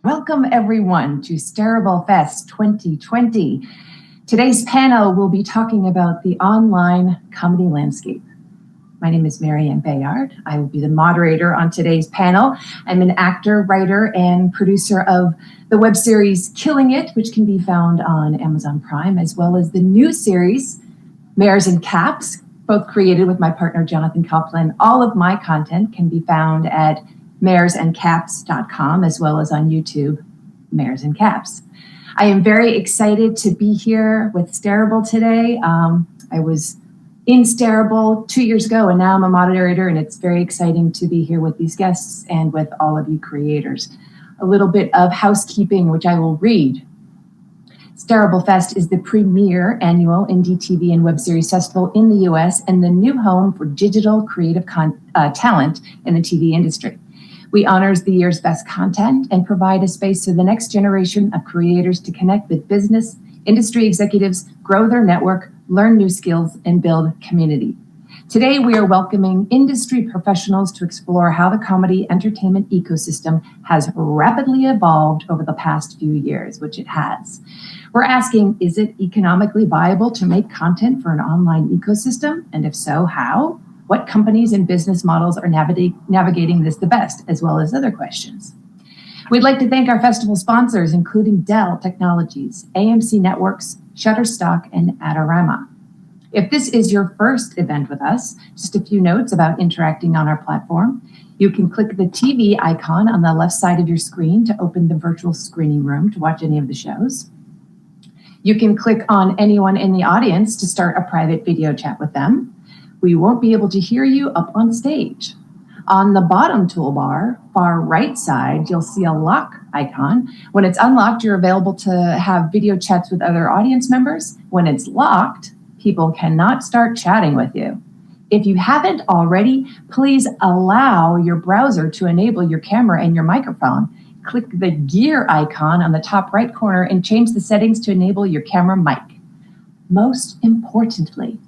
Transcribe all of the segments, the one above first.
Welcome everyone to Stareable Fest 2020. Today's panel will be talking about the online comedy landscape. My name is Marianne Bayard. I will be the moderator on today's panel. I'm an actor, writer, and producer of the web series Killing It, which can be found on Amazon Prime, as well as the new series, Mares and Caps, both created with my partner, Jonathan Copeland. All of my content can be found at maresandcaps.com, as well as on YouTube, Mares and Caps. I am very excited to be here with Stareable today. I was in Stareable 2 years ago, and now I'm a moderator, and it's very exciting to be here with these guests and with all of you creators. A little bit of housekeeping, which I will read. Stareable Fest is the premier annual indie TV and web series festival in the US and the new home for digital creative talent in the TV industry. We honor the year's best content and provide a space for the next generation of creators to connect with business, industry executives, grow their network, learn new skills, and build community. Today, we are welcoming industry professionals to explore how the comedy entertainment ecosystem has rapidly evolved over the past few years, which it has. We're asking, is it economically viable to make content for an online ecosystem? And if so, how? What companies and business models are navigating this the best, as well as other questions. We'd like to thank our festival sponsors, including Dell Technologies, AMC Networks, Shutterstock, and Adorama. If this is your first event with us, just a few notes about interacting on our platform. You can click the TV icon on the left side of your screen to open the virtual screening room to watch any of the shows. You can click on anyone in the audience to start a private video chat with them. We won't be able to hear you up on stage. On the bottom toolbar, far right side, you'll see a lock icon. When it's unlocked, you're available to have video chats with other audience members. When it's locked, people cannot start chatting with you. If you haven't already, please allow your browser to enable your camera and your microphone. Click the gear icon on the top right corner and change the settings to enable your camera mic. Most importantly,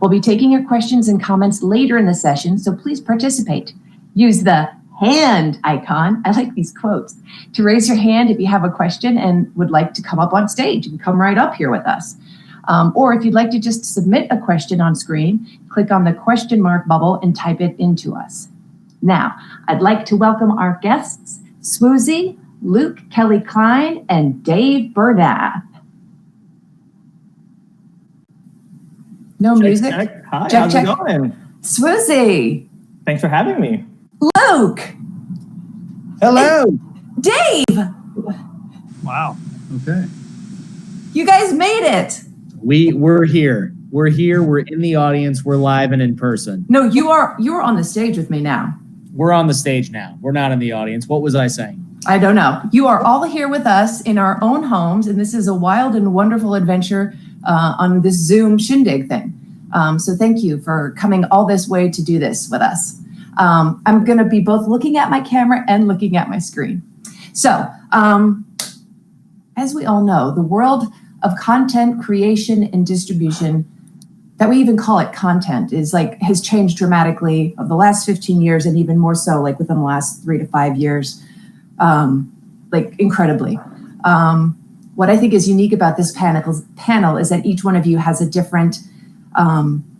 we'll be taking your questions and comments later in the session, so please participate. Use the hand icon, I like these quotes, to raise your hand if you have a question and would like to come up on stage. You can come right up here with us. Or if you'd like to just submit a question on screen, click on the question mark bubble and type it into us. Now, I'd like to welcome our guests, sWooZie, Luke Kelly-Clyne, and Dave Bernath. No music? Check. Hi, how's it going? sWooZie. Thanks for having me. Luke. Hello. Dave. Wow. Okay. You guys made it. We're here. We're here. We're in the audience. We're live and in person. No, you're on the stage with me now. We're on the stage now. We're not in the audience. What was I saying? I don't know. You are all here with us in our own homes, and this is a wild and wonderful adventure on this Zoom shindig thing. So thank you for coming all this way to do this with us. I'm going to be both looking at my camera and looking at my screen. So as we all know, the world of content creation and distribution, that we even call it content, has changed dramatically over the last 15 years, and even more so within the last 3 to 5 years, incredibly. What I think is unique about this panel is that each one of you has a different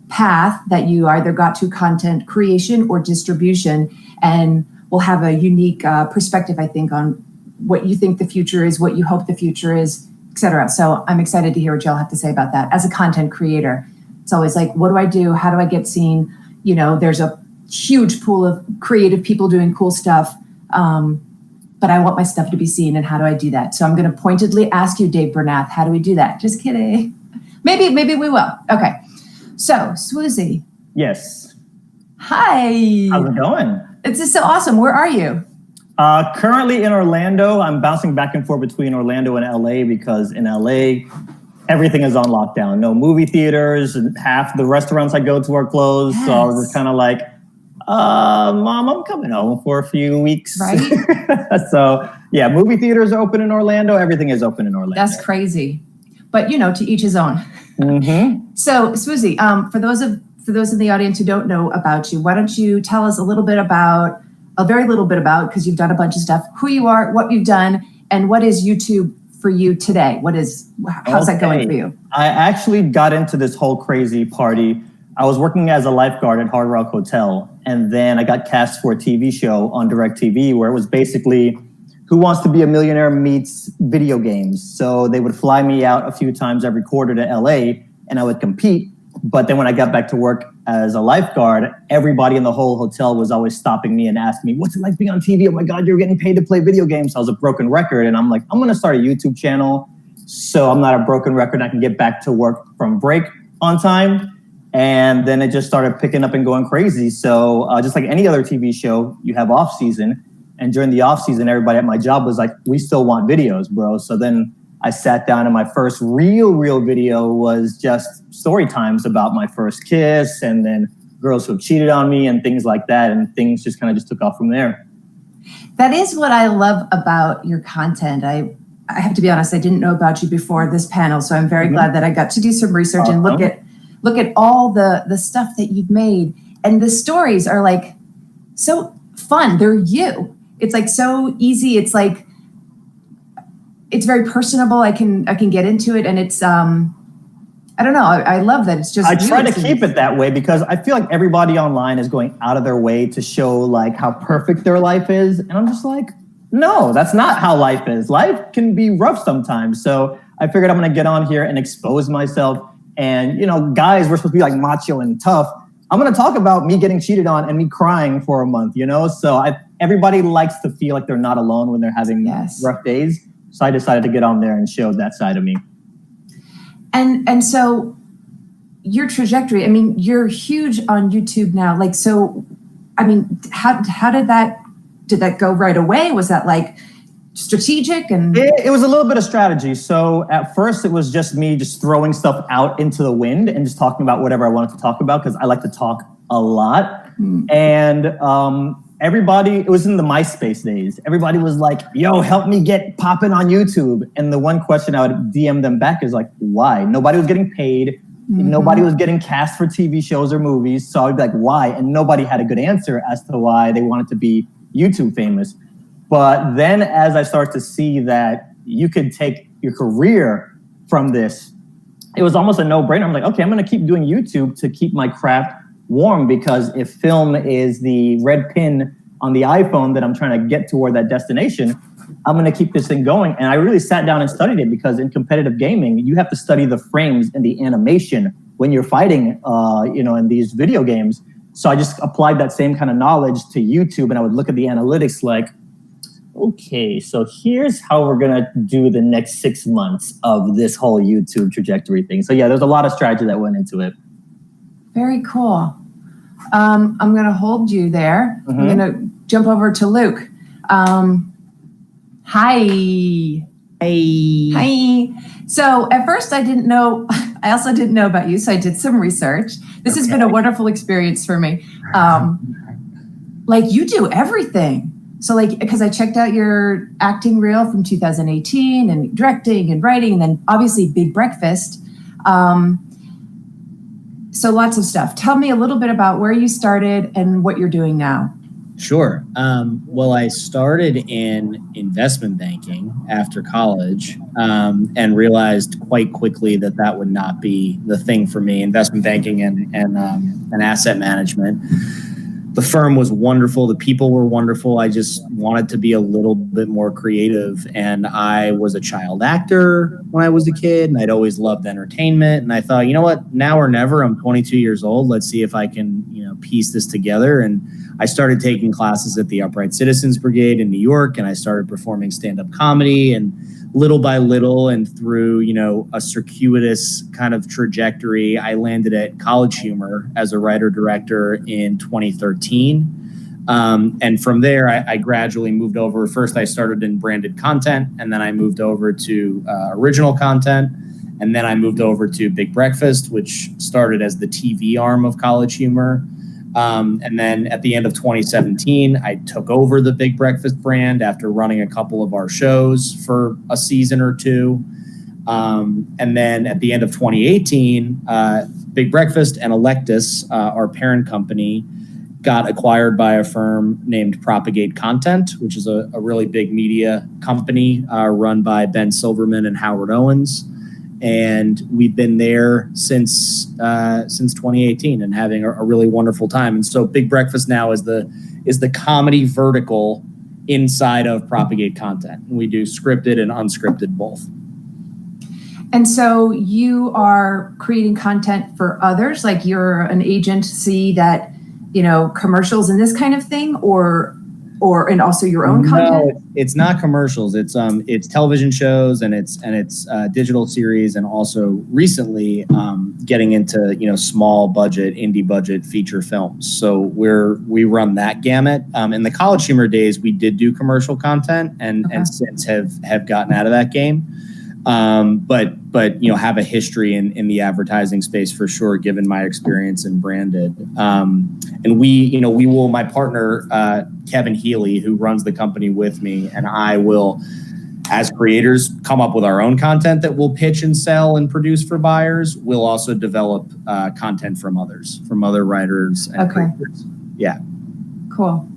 path that you either got to content creation or distribution, and will have a unique perspective, I think, on what you think the future is, what you hope the future is, et cetera. So I'm excited to hear what y'all have to say about that. As a content creator, it's always what do I do? How do I get seen? There's a huge pool of creative people doing cool stuff, but I want my stuff to be seen, and how do I do that? So I'm going to pointedly ask you, Dave Bernath, how do we do that? Just kidding. Maybe we will. Okay. So, sWooZie. Yes. Hi. How's it going? It's just so awesome. Where are you? Currently in Orlando. I'm bouncing back and forth between Orlando and LA because in LA, everything is on lockdown. No movie theaters, and half the restaurants I go to are closed. Yes. So I was kind of like, Mom, I'm coming home for a few weeks. Right. So yeah, movie theaters are open in Orlando. Everything is open in Orlando. That's crazy. But to each his own. Mm-hmm. So sWooZie, for those in the audience who don't know about you, why don't you tell us a very little bit about, because you've done a bunch of stuff, who you are, what you've done, and what is YouTube for you today? How's that going for you? I actually got into this whole crazy party. I was working as a lifeguard at Hard Rock Hotel, and then I got cast for a TV show on DirecTV where it was basically Who Wants to Be a Millionaire meets video games. So they would fly me out a few times every quarter to LA, and I would compete. But then when I got back to work as a lifeguard, everybody in the whole hotel was always stopping me and asking me, what's it like being on TV? Oh my God, you're getting paid to play video games. So I was a broken record. And I'm like, I'm going to start a YouTube channel so I'm not a broken record and I can get back to work from break on time. And then it just started picking up and going crazy. So just like any other TV show, you have off season. And during the off season, everybody at my job was like, we still want videos, bro. So then I sat down and my first real video was just story times about my first kiss and then girls who have cheated on me and things like that. And things just kind of took off from there. That is what I love about your content. I have to be honest, I didn't know about you before this panel. So I'm very glad that I got to do some research and look at all the stuff that you've made. And the stories are like so fun. They're you. It's like so easy. It's like, it's very personable. I can get into it, and it's I don't know. I love that. It's just I try to keep it that way because I feel like everybody online is going out of their way to show like how perfect their life is, and I'm just like, no, that's not how life is. Life can be rough sometimes. So I figured I'm going to get on here and expose myself. And guys, we're supposed to be like macho and tough. I'm going to talk about me getting cheated on and me crying for a month. So everybody likes to feel like they're not alone when they're having rough days. So I decided to get on there and show that side of me. And so your trajectory, I mean, you're huge on YouTube now. Like, so, I mean, how did that go right away? Was that like strategic? And it was a little bit of strategy. So at first it was just me just throwing stuff out into the wind and just talking about whatever I wanted to talk about because I like to talk a lot. And everybody, it was in the MySpace days. Everybody was like, yo, help me get popping on YouTube. And the one question I would DM them back is like, why? Nobody was getting paid. Nobody was getting cast for TV shows or movies. So I'd be like, why? And nobody had a good answer as to why they wanted to be YouTube famous. But then as I started to see that you could take your career from this, it was almost a no-brainer. I'm like, okay, I'm going to keep doing YouTube to keep my craft warm, because if film is the red pin on the iPhone that I'm trying to get toward that destination, I'm going to keep this thing going. And I really sat down and studied it, because in competitive gaming, you have to study the frames and the animation when you're fighting, in these video games. So I just applied that same kind of knowledge to YouTube, and I would look at the analytics like, okay, so here's how we're going to do the next 6 months of this whole YouTube trajectory thing. So yeah, there's a lot of strategy that went into it. Very cool. I'm going to hold you there. I'm going to jump over to Luke. Hi. So at first I also didn't know about you, so I did some research. This has been a wonderful experience for me. Like, you do everything. So like, because I checked out your acting reel from 2018 and directing and writing, and then obviously Big Breakfast. So lots of stuff. Tell me a little bit about where you started and what you're doing now. Sure. Well, I started in investment banking after college, and realized quite quickly that would not be the thing for me. Investment banking and asset management. The firm was wonderful. The people were wonderful. I just wanted to be a little bit more creative. And I was a child actor when I was a kid, and I'd always loved entertainment. And I thought, you know what, now or never. I'm 22 years old. Let's see if I can, piece this together. And I started taking classes at the Upright Citizens Brigade in New York, and I started performing stand-up comedy. And little by little, and through, a circuitous kind of trajectory, I landed at College Humor as a writer-director in 2013. And from there, I gradually moved over. First, I started in branded content, and then I moved over to original content. And then I moved over to Big Breakfast, which started as the TV arm of College Humor. And then at the end of 2017, I took over the Big Breakfast brand after running a couple of our shows for a season or two. And then at the end of 2018, Big Breakfast and Electus, our parent company, got acquired by a firm named Propagate Content, which is a really big media company run by Ben Silverman and Howard Owens. And we've been there since 2018 and having a really wonderful time. And so Big Breakfast now is the comedy vertical inside of Propagate Content. We do scripted and unscripted both. And so you are creating content for others, like you're an agency that, commercials and this kind of thing, and also your own content? No, it's not commercials. It's television shows and it's digital series, and also recently getting into small budget, indie budget feature films. So we run that gamut. In the College Humor days, we did do commercial content and since have gotten out of that game. But have a history in the advertising space for sure, given my experience in branded. And we will, my partner, Kevin Healy, who runs the company with me, and I will, as creators, come up with our own content that we'll pitch and sell and produce for buyers. We'll also develop content from others, from other writers and creators. Yeah. Cool.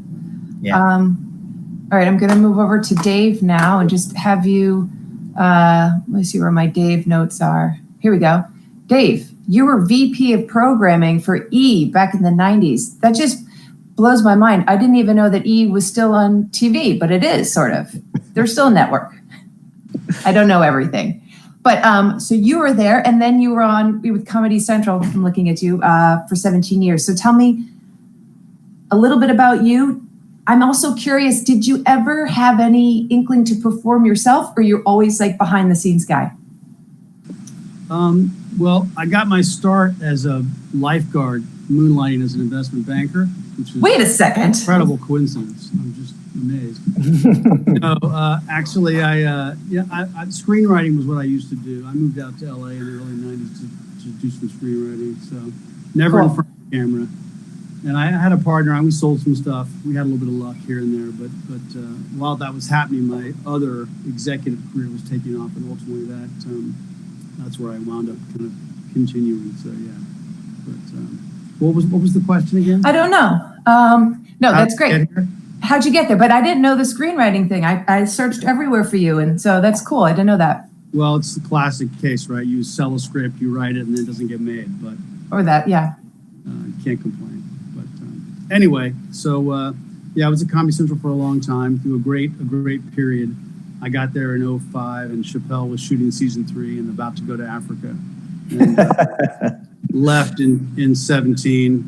Yeah. All right, I'm going to move over to Dave now and just have you, let me see where my Dave notes are. Here we go. Dave, you were VP of programming for E back in the 90s. That just blows my mind. I didn't even know that E was still on TV, but it is sort of. They're still a network. I don't know everything. But so you were there, and then you were with Comedy Central, I'm looking at you, for 17 years. So tell me a little bit about you. I'm also curious, did you ever have any inkling to perform yourself, or you're always like behind the scenes guy? Well, I got my start as a lifeguard, moonlighting as an investment banker, which is Wait a second. An incredible coincidence. I'm just amazed. Actually, I screenwriting was what I used to do. I moved out to LA in the early 90s to do some screenwriting, so never in front of the camera. And I had a partner, and we sold some stuff. We had a little bit of luck here and there, but while that was happening, my other executive career was taking off, and ultimately that's where I wound up kind of continuing. So yeah. But what was the question again? I don't know. No, that's great. How'd you get there? But I didn't know the screenwriting thing. I searched everywhere for you, and so that's cool. I didn't know that. Well, it's the classic case, right? You sell a script, you write it, and then it doesn't get made. But or that, yeah. You can't complain. But anyway, so I was at Comedy Central for a long time, through a great period. I got there in 2005, and Chappelle was shooting season 3 and about to go to Africa. And, left in 2017,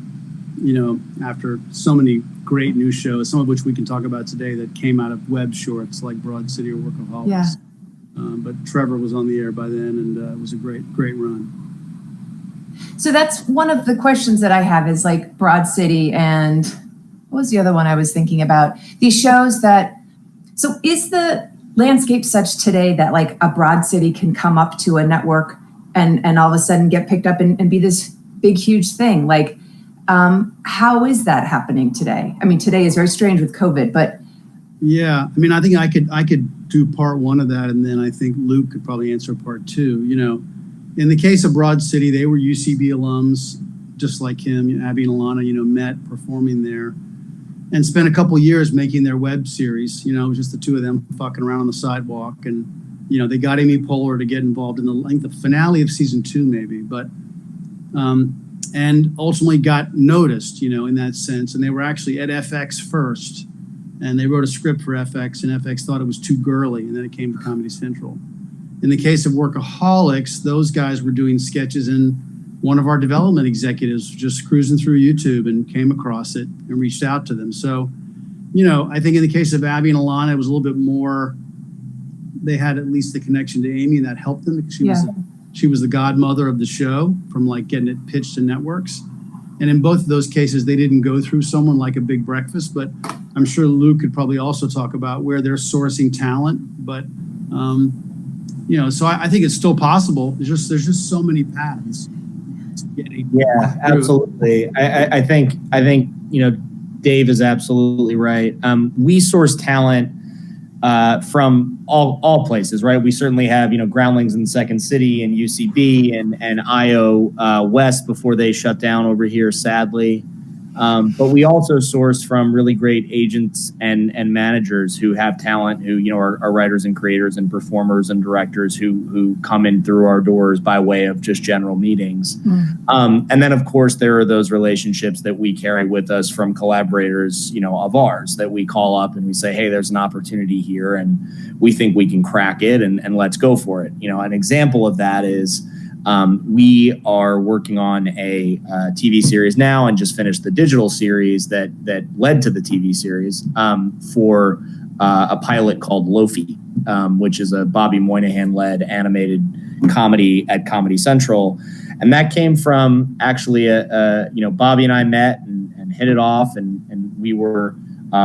after so many great new shows, some of which we can talk about today, that came out of web shorts like Broad City or Workaholics. Yeah. But Trevor was on the air by then, and it was a great run. So that's one of the questions that I have is like Broad City, and what was the other one I was thinking about? These shows so is the landscape such today that like a Broad City can come up to a network and all of a sudden get picked up and be this big, huge thing? Like, how is that happening today? I mean, today is very strange with COVID, but. Yeah, I mean, I think I could do part 1 of that, and then I think Luke could probably answer part 2. In the case of Broad City, they were UCB alums, just like him. Abby and Alana, met performing there, and spent a couple years making their web series. It was just the two of them fucking around on the sidewalk, and they got Amy Poehler to get involved in the finale of season 2, maybe, but and ultimately got noticed, in that sense. And they were actually at FX first, and they wrote a script for FX, and FX thought it was too girly, and then it came to Comedy Central. In the case of Workaholics, those guys were doing sketches, and one of our development executives was just cruising through YouTube and came across it and reached out to them. So, I think in the case of Abby and Alana, it was a little bit more, they had at least the connection to Amy, and that helped them because she was the godmother of the show, from like getting it pitched to networks. And in both of those cases, they didn't go through someone like a Big Breakfast, but I'm sure Luke could probably also talk about where they're sourcing talent. But, so I think it's still possible. There's just so many paths. Yeah, absolutely. I think, Dave is absolutely right. We source talent from all places, right? We certainly have, Groundlings in Second City and UCB and IO West before they shut down over here, sadly. But we also source from really great agents and managers who have talent, who, are writers and creators and performers and directors who come in through our doors by way of just general meetings. And then, of course, there are those relationships that we carry with us from collaborators, of ours that we call up and we say, hey, there's an opportunity here and we think we can crack it and let's go for it. An example of that is we are working on a TV series now and just finished the digital series that led to the TV series for a pilot called Lofi, which is a Bobby Moynihan-led animated comedy at Comedy Central. And that came from actually, Bobby and I met and hit it off, and we were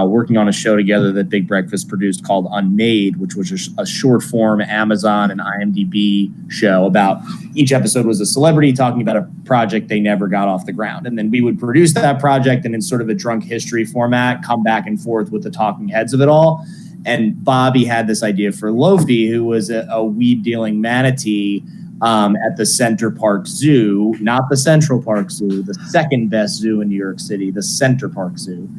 working on a show together that Big Breakfast produced called Unmade, which was a short form Amazon and IMDb show about each episode was a celebrity talking about a project they never got off the ground. And then we would produce that project and in sort of a drunk history format, come back and forth with the talking heads of it all. And Bobby had this idea for Lofi, who was a weed dealing manatee at the Center Park Zoo, not the Central Park Zoo, the second best zoo in New York City, the Center Park Zoo.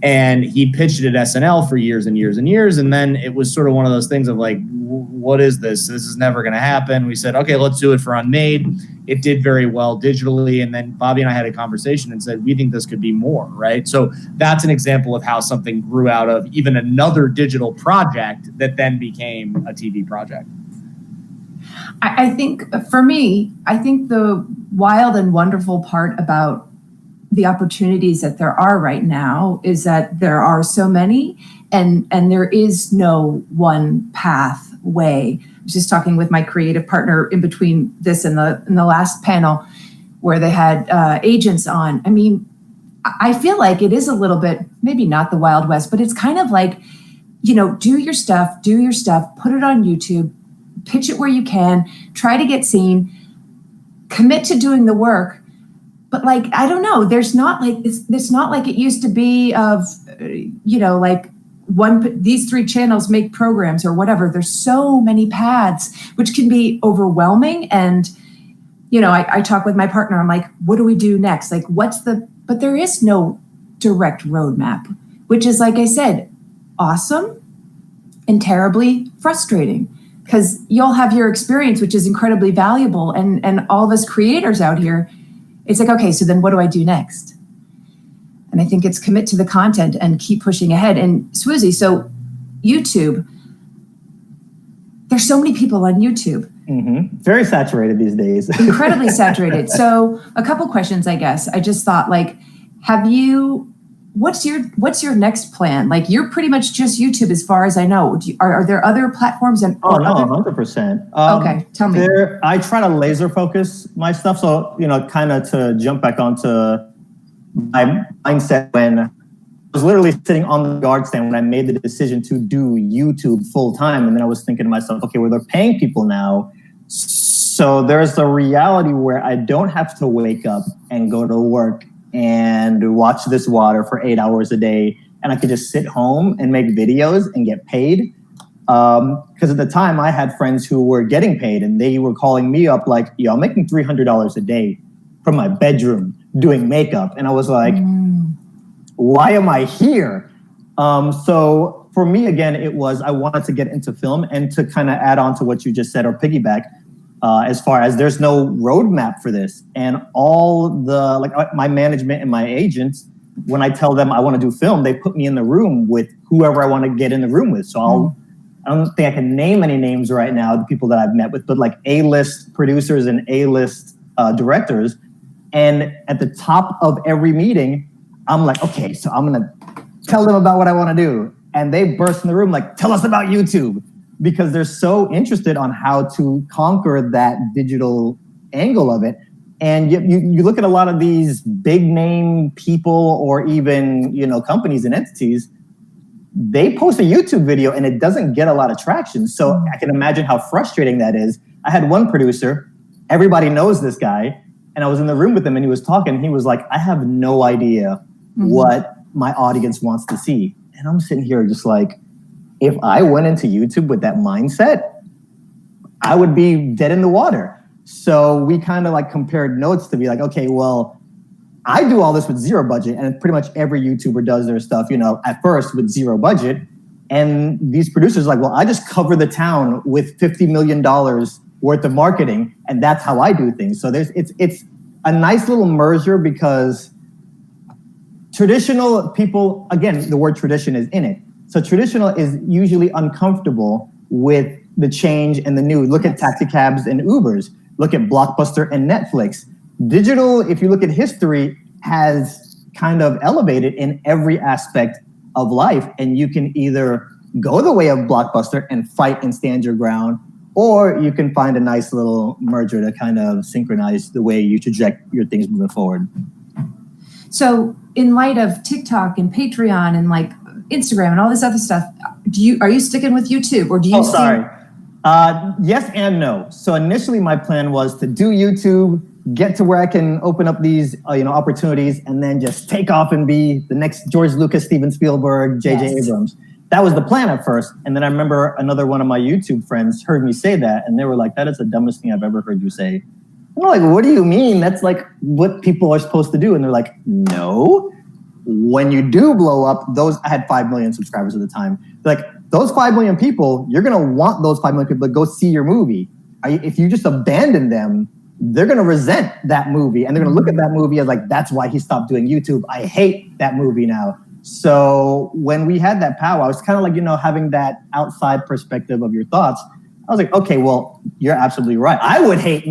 And he pitched it at SNL for years and years and years. And then it was sort of one of those things of like, what is this? This is never going to happen. We said, okay, let's do it for Unmade. It did very well digitally. And then Bobby and I had a conversation and said, we think this could be more, right? So that's an example of how something grew out of even another digital project that then became a TV project. I think for me, the wild and wonderful part about the opportunities that there are right now is that there are so many and there is no one pathway. I was just talking with my creative partner in between this and the last panel where they had agents on. I mean, I feel like it is a little bit, maybe not the Wild West, but it's kind of like, do your stuff, put it on YouTube, pitch it where you can, try to get seen, commit to doing the work. But like, I don't know, there's not like, it's not like it used to be of, like these 3 channels make programs or whatever. There's so many paths, which can be overwhelming. And, I talk with my partner, I'm like, what do we do next? Like, but there is no direct roadmap, which is, like I said, awesome and terribly frustrating because you'll have your experience, which is incredibly valuable. And all of us creators out here, it's like, okay, so then what do I do next? And I think it's commit to the content and keep pushing ahead. And sWooZie, so YouTube, there's so many people on YouTube. Mm-hmm. Very saturated these days. Incredibly saturated. So a couple questions, I guess. I just thought, like, what's your next plan? Like, you're pretty much just YouTube as far as I know. Are there other platforms? 100%. Okay, tell me. I try to laser focus my stuff. So, kind of to jump back onto my mindset when I was literally sitting on the yard stand when I made the decision to do YouTube full time. And then I was thinking to myself, okay, well, they're paying people now. So there's a reality where I don't have to wake up and go to work and watch this water for 8 hours a day. And I could just sit home and make videos and get paid. Because at the time I had friends who were getting paid and they were calling me up like, yo, I'm making $300 a day from my bedroom doing makeup. And I was like, why am I here? So for me, again, it was, I wanted to get into film and to kind of add on to what you just said or piggyback. As far as there's no roadmap for this. And all my management and my agents, when I tell them I want to do film, they put me in the room with whoever I want to get in the room with. So I don't think I can name any names right now, the people that I've met with, but like A-list producers and A-list directors. And at the top of every meeting, I'm like, okay, so I'm going to tell them about what I want to do. And they burst in the room like, tell us about YouTube. Because they're so interested on how to conquer that digital angle of it. And you look at a lot of these big name people or even, companies and entities, they post a YouTube video and it doesn't get a lot of traction. So I can imagine how frustrating that is. I had one producer, everybody knows this guy, and I was in the room with him and he was talking. He was like, I have no idea what my audience wants to see. And I'm sitting here just like, if I went into YouTube with that mindset, I would be dead in the water. So we kind of like compared notes to be like, okay, well, I do all this with zero budget, and pretty much every YouTuber does their stuff, at first with zero budget. And these producers are like, well, I just cover the town with $50 million worth of marketing, and that's how I do things. So it's a nice little merger, because traditional people, again, the word tradition is in it. So traditional is usually uncomfortable with the change and the new. Look at taxi cabs and Ubers. Look at Blockbuster and Netflix. Digital, if you look at history, has kind of elevated in every aspect of life. And you can either go the way of Blockbuster and fight and stand your ground, or you can find a nice little merger to kind of synchronize the way you traject your things moving forward. So in light of TikTok and Patreon and like Instagram and all this other stuff, are you sticking with YouTube, or do you? Yes and no. So initially my plan was to do YouTube, get to where I can open up these opportunities, and then just take off and be the next George Lucas, Steven Spielberg, J.J. Abrams. That was the plan at first. And then I remember another one of my YouTube friends heard me say that, and they were like, that is the dumbest thing I've ever heard you say. I'm like, what do you mean? That's like what people are supposed to do. And they're like, no. When you do blow up, I had 5 million subscribers at the time. They're like, those 5 million people, you're going to want those 5 million people to go see your movie. If you just abandon them, they're going to resent that movie. And they're going to look at that movie as like, that's why he stopped doing YouTube. I hate that movie now. So when we had that power, I was kind of like, having that outside perspective of your thoughts. I was like, okay, well, you're absolutely right. I would hate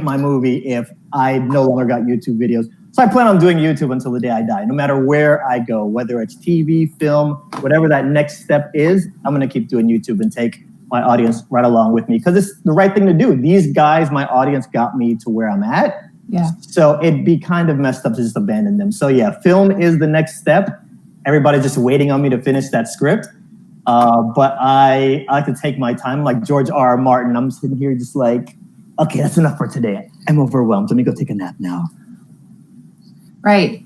my movie if I no longer got YouTube videos. So I plan on doing YouTube until the day I die, no matter where I go, whether it's TV, film, whatever that next step is, I'm going to keep doing YouTube and take my audience right along with me, because it's the right thing to do. These guys, my audience, got me to where I'm at. Yeah. So it'd be kind of messed up to just abandon them. So yeah, film is the next step. Everybody's just waiting on me to finish that script. But I like to take my time, like George R.R. Martin. I'm sitting here just like, okay, that's enough for today. I'm overwhelmed. Let me go take a nap now. Right.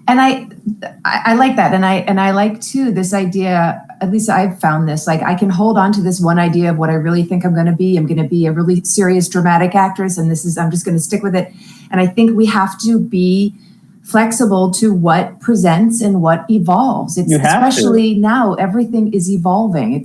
And I like that. And I like too, this idea, at least I've found this, like I can hold on to this one idea of what I really think I'm going to be. I'm going to be a really serious dramatic actress. And I'm just going to stick with it. And I think we have to be flexible to what presents and what evolves. Especially now, everything is evolving.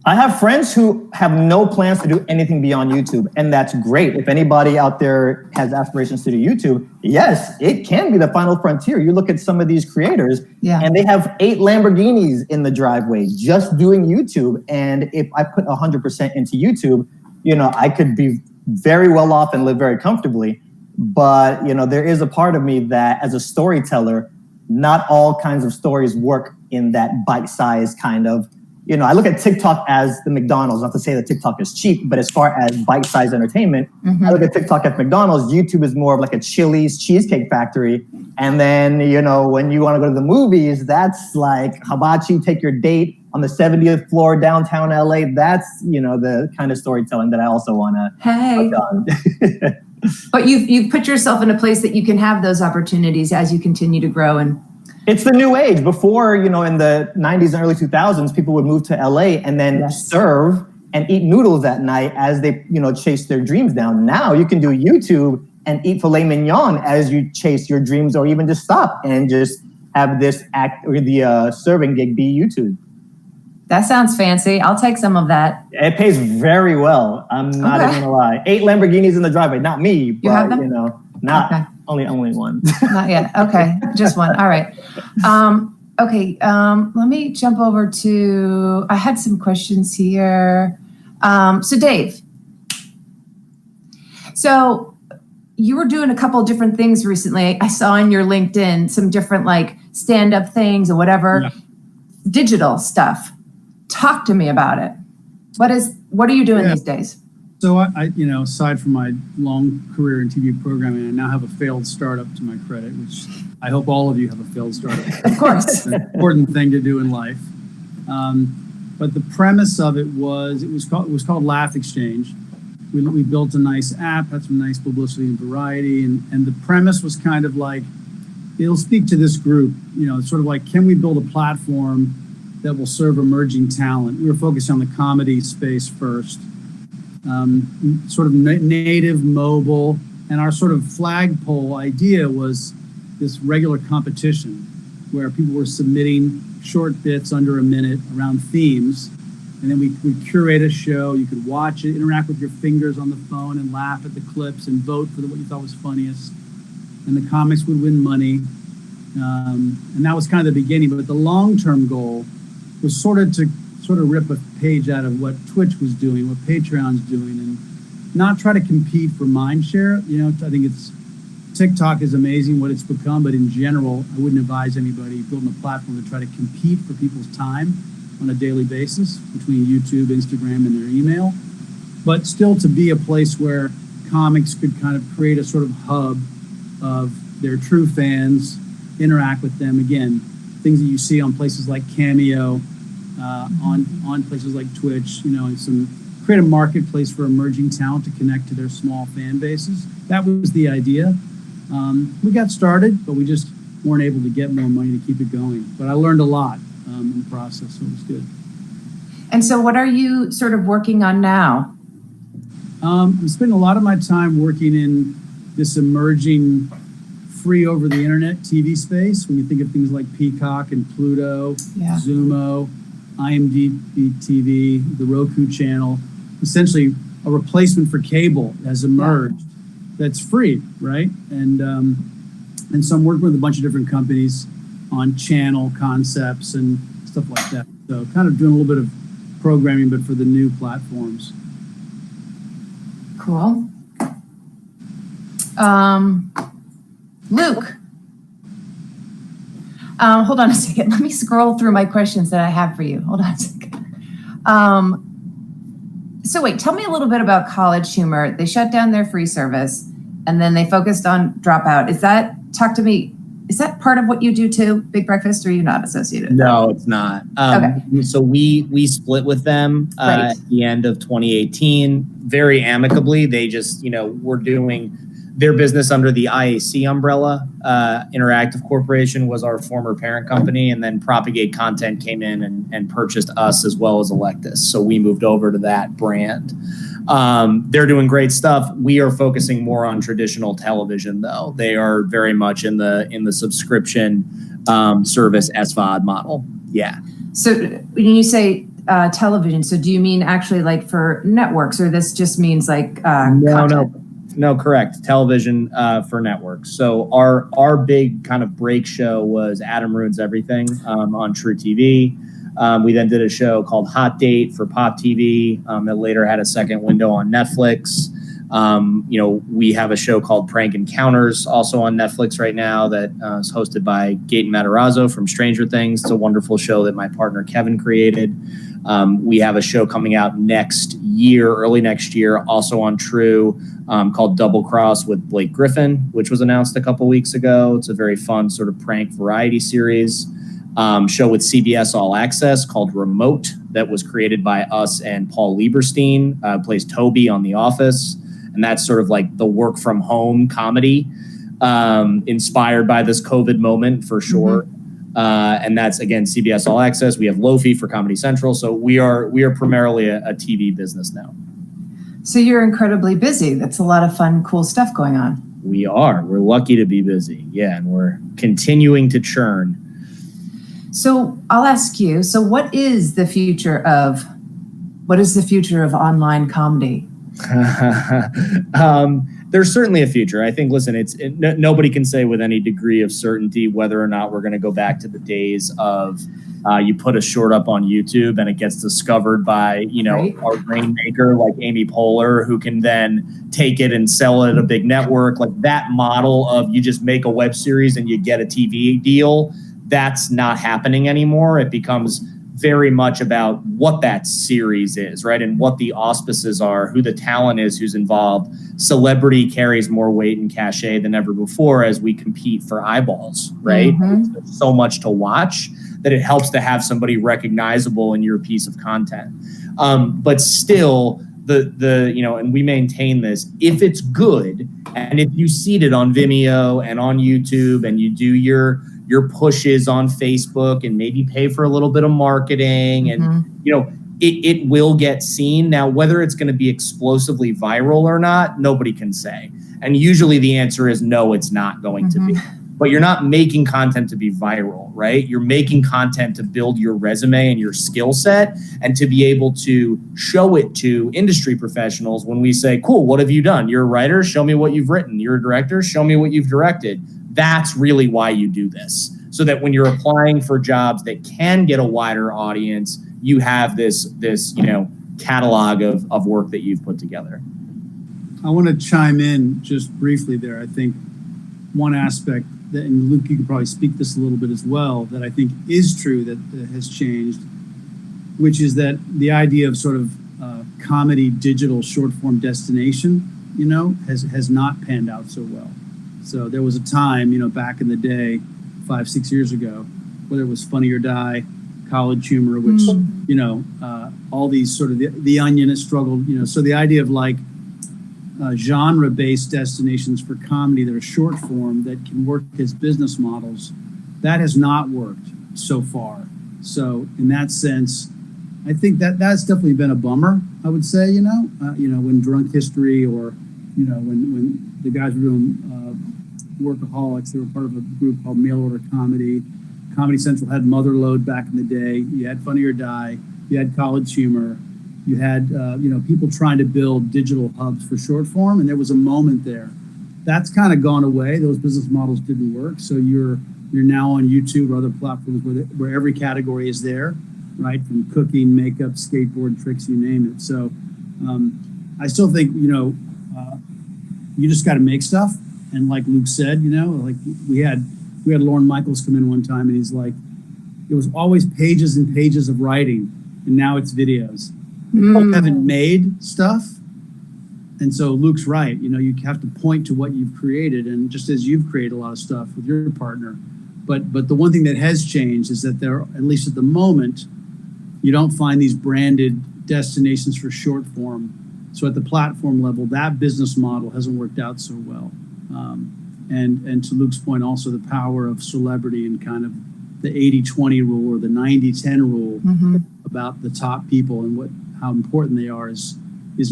I have friends who have no plans to do anything beyond YouTube, and that's great. If anybody out there has aspirations to do YouTube, yes, it can be the final frontier. You look at some of these creators, and they have 8 Lamborghinis in the driveway just doing YouTube. And if I put 100% into YouTube, I could be very well off and live very comfortably. But, there is a part of me that as a storyteller, not all kinds of stories work in that bite-sized kind of, I look at TikTok as the McDonald's. Not to say that TikTok is cheap, but as far as bite-sized entertainment, I look at TikTok as McDonald's. YouTube is more of like a Chili's Cheesecake Factory. And then, when you want to go to the movies, that's like hibachi, take your date on the 70th floor downtown LA. That's, the kind of storytelling that I also want to touch on. But you've put yourself in a place that you can have those opportunities as you continue to grow. And it's the new age. Before, in the 90s and early 2000s, people would move to LA and then serve and eat noodles at night as they, chase their dreams down. Now you can do YouTube and eat filet mignon as you chase your dreams, or even just stop and just have this act or the serving gig be YouTube. That sounds fancy. I'll take some of that. It pays very well. I'm not even gonna lie. 8 Lamborghinis in the driveway. Not me, but have them? not only one. Not yet. Okay, just one. All right. Let me jump over to. I had some questions here. So Dave. So you were doing a couple of different things recently. I saw on your LinkedIn some different like stand-up things or whatever, digital stuff. Talk to me about it. What are you doing these days? So aside from my long career in TV programming, I now have a failed startup to my credit, which I hope all of you have a failed startup. Of course. It's an important thing to do in life. But the premise of it was called Laugh Exchange. We built a nice app, had some nice publicity and variety, and the premise was kind of like, it'll speak to this group, sort of like, can we build a platform that will serve emerging talent? We were focused on the comedy space first. Sort of native, mobile, and our sort of flagpole idea was this regular competition where people were submitting short bits under a minute around themes, and then we would curate a show. You could watch it, interact with your fingers on the phone, and laugh at the clips and vote for what you thought was funniest. And the comics would win money, and that was kind of the beginning. But the long-term goal was sort of rip a page out of what Twitch was doing, what Patreon's doing, and not try to compete for mind share. I think TikTok is amazing what it's become, but in general, I wouldn't advise anybody building a platform to try to compete for people's time on a daily basis between YouTube, Instagram, and their email, but still to be a place where comics could kind of create a sort of hub of their true fans, interact with them. Again, things that you see on places like Cameo, on places like Twitch, and create a marketplace for emerging talent to connect to their small fan bases. That was the idea. We got started, but we just weren't able to get more money to keep it going. But I learned a lot in the process, so it was good. And so what are you sort of working on now? I'm spending a lot of my time working in this emerging free over the internet TV space. When you think of things like Peacock and Pluto, Zumo, IMDb TV, the Roku channel, essentially a replacement for cable has emerged that's free, right? And so I'm working with a bunch of different companies on channel concepts and stuff like that. So kind of doing a little bit of programming, but for the new platforms. Cool. Luke. Hold on a second. Let me scroll through my questions that I have for you. Hold on a second. So wait, tell me a little bit about College Humor. They shut down their free service and then they focused on Dropout. Talk to me, is that part of what you do too, Big Breakfast, or are you not associated with No, it's not. Okay. So we split with them at the end of 2018, very amicably. They just, were doing their business under the IAC umbrella. Interactive Corporation was our former parent company, and then Propagate Content came in and purchased us as well as Electus. So we moved over to that brand. They're doing great stuff. We are focusing more on traditional television, though. They are very much in the subscription service SVOD model. Yeah. So when you say television, so do you mean actually like for networks, or this just means like content? No, correct. Television for networks. So our big kind of break show was Adam Ruins Everything on True TV. We then did a show called Hot Date for Pop TV that later had a second window on Netflix. We have a show called Prank Encounters also on Netflix right now that is hosted by Gaten Matarazzo from Stranger Things. It's a wonderful show that my partner Kevin created. We have a show coming out early next year, also on True, called Double Cross with Blake Griffin, which was announced a couple weeks ago. It's a very fun sort of prank variety series. Show with CBS All Access called Remote that was created by us and Paul Lieberstein, plays Toby on The Office. And that's sort of like the work from home comedy inspired by this COVID moment for sure. Mm-hmm. And that's, again, CBS All Access. We have Lofi for Comedy Central. So we are primarily a TV business now. So you're incredibly busy. That's a lot of fun, cool stuff going on. We are. We're lucky to be busy. Yeah, and we're continuing to churn. So I'll ask you, so what is the future of online comedy? There's certainly a future. I think, listen, nobody can say with any degree of certainty whether or not we're going to go back to the days of you put a short up on YouTube and it gets discovered by, a rainmaker like Amy Poehler, who can then take it and sell it at a big network. Like that model of you just make a web series and you get a TV deal, that's not happening anymore. It becomes very much about what that series is, right? And what the auspices are, who the talent is, who's involved. Celebrity carries more weight and cachet than ever before as we compete for eyeballs, right? There's so much to watch that it helps to have somebody recognizable in your piece of content. But still, and we maintain this, if it's good, and if you seed it on Vimeo and on YouTube, and you do your pushes on Facebook and maybe pay for a little bit of marketing, and it will get seen. Now, whether it's going to be explosively viral or not, nobody can say. And usually the answer is no, it's not going to be. But you're not making content to be viral, right? You're making content to build your resume and your skill set, and to be able to show it to industry professionals when we say, cool, what have you done? You're a writer, show me what you've written. You're a director, show me what you've directed. That's really why you do this. So that when you're applying for jobs that can get a wider audience, you have this catalog of work that you've put together. I want to chime in just briefly there. I think one aspect that, and Luke, you could probably speak this a little bit as well, that I think is true that has changed, which is that the idea of sort of comedy digital short form destination, has not panned out so well. So there was a time, back in the day, 5-6 years ago, whether it was Funny or Die, College Humor, which, all these sort of the Onion has struggled, so the idea of like genre-based destinations for comedy that are short form that can work as business models, that has not worked so far. So in that sense, I think that's definitely been a bummer, I would say, when Drunk History or, when the guys were doing Workaholics, they were part of a group called Mail Order Comedy. Comedy Central had Motherload back in the day. You had Funny or Die. You had College Humor. You had, people trying to build digital hubs for short form, and there was a moment there. That's kind of gone away. Those business models didn't work. So you're now on YouTube or other platforms where every category is there, right? From cooking, makeup, skateboard tricks, you name it. So I still think, you just got to make stuff. And like Luke said, like we had Lorne Michaels come in one time, and he's like, it was always pages and pages of writing, and now it's videos. People haven't made stuff. And so Luke's right. You have to point to what you've created, and just as you've created a lot of stuff with your partner. But the one thing that has changed is that there, at least at the moment, you don't find these branded destinations for short form. So at the platform level, that business model hasn't worked out so well. And to Luke's point, also the power of celebrity and kind of the 80-20 rule or the 90-10 rule about the top people and how important they are is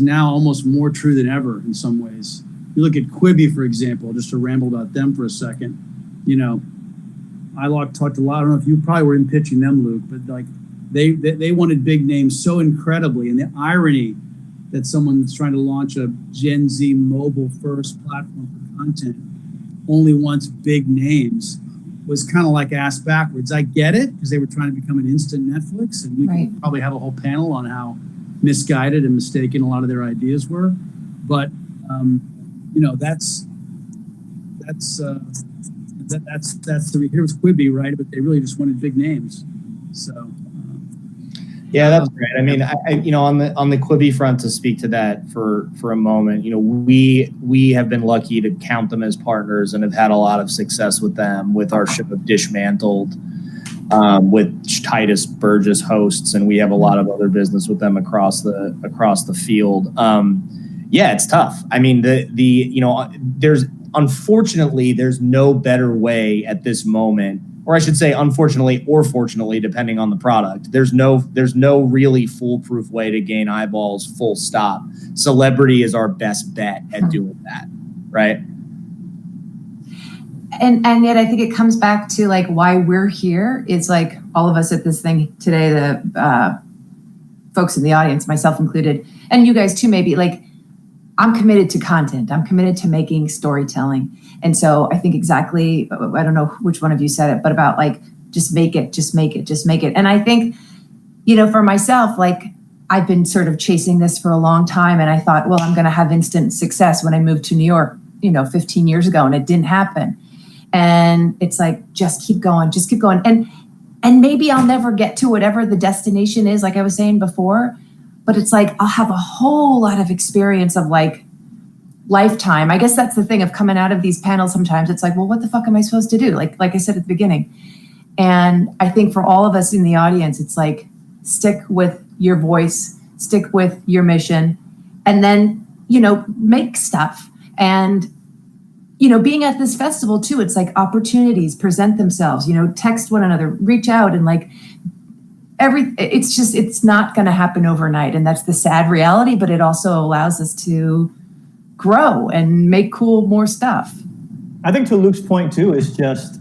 now almost more true than ever in some ways. You look at Quibi, for example, just to ramble about them for a second. I talked a lot. I don't know if you probably were in pitching them, Luke, but like they wanted big names so incredibly, and the irony that someone that's trying to launch a Gen Z mobile first platform for content only wants big names was kind of like ass backwards. I get it, because they were trying to become an instant Netflix, and we could probably have a whole panel on how misguided and mistaken a lot of their ideas were. But that's here's Quibi, right? But they really just wanted big names. So yeah, that's great. I mean, on the Quibi front, to speak to that for a moment, we have been lucky to count them as partners and have had a lot of success with them, with our ship of Dishmantled, with Titus Burgess hosts, and we have a lot of other business with them across the field. Yeah, it's tough. I mean, there's no better way at this moment, or I should say, unfortunately or fortunately, depending on the product. There's no really foolproof way to gain eyeballs, full stop. Celebrity is our best bet at doing that, right? And yet I think it comes back to like why we're here. It's like all of us at this thing today, the folks in the audience, myself included, and you guys too, maybe, like, I'm committed to content. I'm committed to making storytelling. And so I think exactly, I don't know which one of you said it, but about like, just make it, just make it, just make it. And I think, for myself, like, I've been sort of chasing this for a long time. And I thought, well, I'm going to have instant success when I moved to New York, 15 years ago, and it didn't happen. And it's like, just keep going, just keep going. And And maybe I'll never get to whatever the destination is, like I was saying before, but it's like I'll have a whole lot of experience of like lifetime. I guess that's the thing of coming out of these panels sometimes. It's like, well, what the fuck am I supposed to do? Like I said at the beginning. And I think for all of us in the audience, it's like, stick with your voice, stick with your mission, and then, make stuff. And, being at this festival too, it's like opportunities present themselves, text one another, reach out, and like it's not going to happen overnight. And that's the sad reality, but it also allows us to grow and make more stuff. I think to Luke's point too, is just